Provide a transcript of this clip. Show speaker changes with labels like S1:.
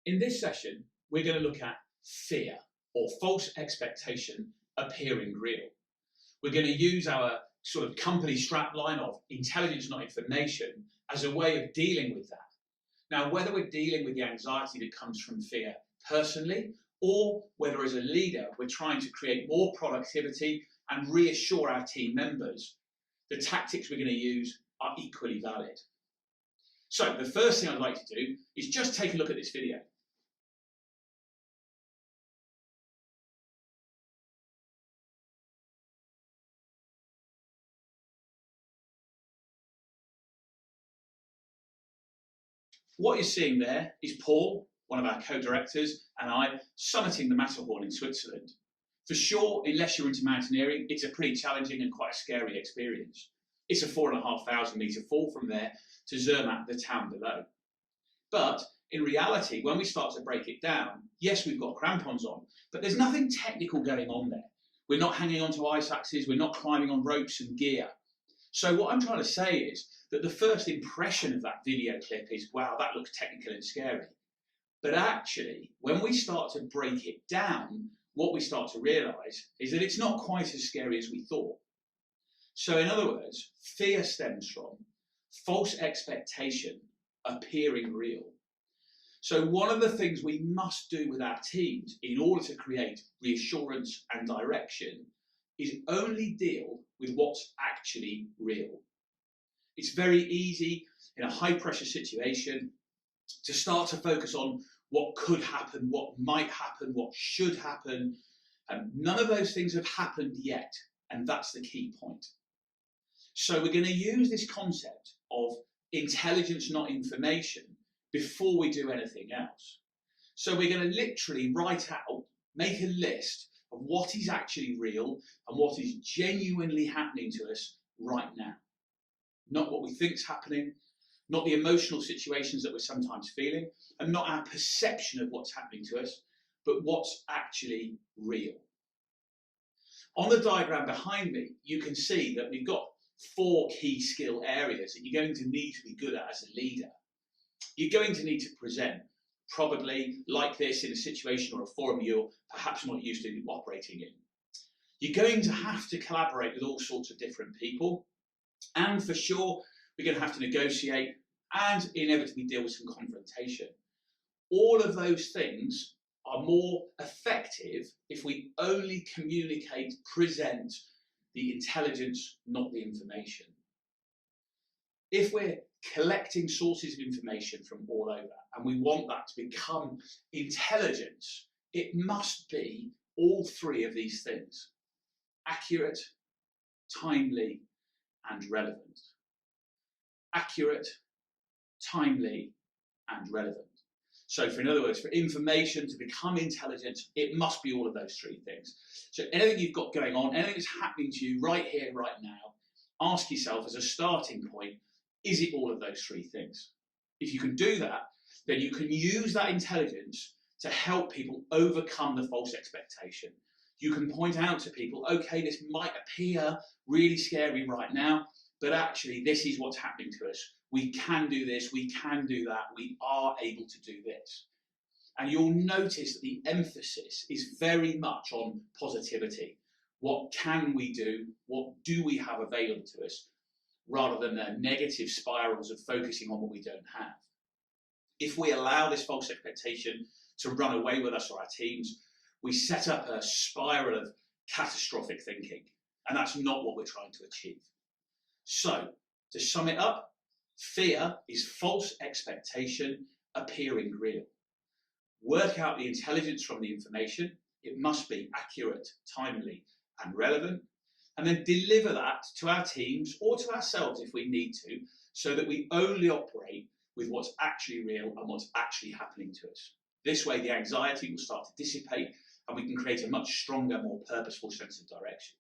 S1: In this session, we're going to look at fear or false expectation appearing real. We're going to use our sort of company strapline of intelligence, not information, as a way of dealing with that. Now, whether we're dealing with the anxiety that comes from fear personally, or whether as a leader we're trying to create more productivity and reassure our team members, the tactics we're going to use are equally valid. So the first thing I'd like to do is just take a look at this video. What you're seeing there is Paul, one of our co-directors, and I summiting the Matterhorn in Switzerland. For sure, unless you're into mountaineering, it's a pretty challenging and quite a scary experience. It's a 4,500 metre fall from there to Zermatt, the town below. But in reality, when we start to break it down, yes, we've got crampons on, but there's nothing technical going on there. We're not hanging onto ice axes, we're not climbing on ropes and gear. So what I'm trying to say is that the first impression of that video clip is, wow, that looks technical and scary. But actually, when we start to break it down, what we start to realise is that it's not quite as scary as we thought. So in other words, fear stems from false expectation appearing real. So one of the things we must do with our teams in order to create reassurance and direction is only deal with what's actually real. It's very easy in a high pressure situation to start to focus on what could happen, what might happen, what should happen. And none of those things have happened yet. And that's the key point. So we're going to use this concept of intelligence, not information, before we do anything else. So we're going to literally write out, make a list of what is actually real and what is genuinely happening to us right now. Not what we think is happening, not the emotional situations that we're sometimes feeling, and not our perception of what's happening to us, but what's actually real. On the diagram behind me, you can see that we've got 4 key skill areas that you're going to need to be good at as a leader. You're going to need to present, probably like this in a situation or a forum you're perhaps not used to operating in. You're going to have to collaborate with all sorts of different people, and for sure, we're going to have to negotiate and inevitably deal with some confrontation. All of those things are more effective if we only communicate, present the intelligence, not the information. If we're collecting sources of information from all over and we want that to become intelligence, it must be all 3 of these things: accurate, timely, and relevant. Accurate, timely, and relevant. So in other words, for information to become intelligence, it must be all of those 3 things. So anything you've got going on, anything that's happening to you right here, right now, ask yourself as a starting point, is it all of those 3 things? If you can do that, then you can use that intelligence to help people overcome the false expectation. You can point out to people, okay, this might appear really scary right now, but actually this is what's happening to us. We can do this, we can do that, we are able to do this. And you'll notice that the emphasis is very much on positivity. What can we do? What do we have available to us? Rather than the negative spirals of focusing on what we don't have. If we allow this false expectation to run away with us or our teams, we set up a spiral of catastrophic thinking, and that's not what we're trying to achieve. So, to sum it up, fear is false expectation appearing real. Work out the intelligence from the information. It must be accurate, timely, and relevant. And then deliver that to our teams or to ourselves if we need to, so that we only operate with what's actually real and what's actually happening to us. This way, the anxiety will start to dissipate and we can create a much stronger, more purposeful sense of direction.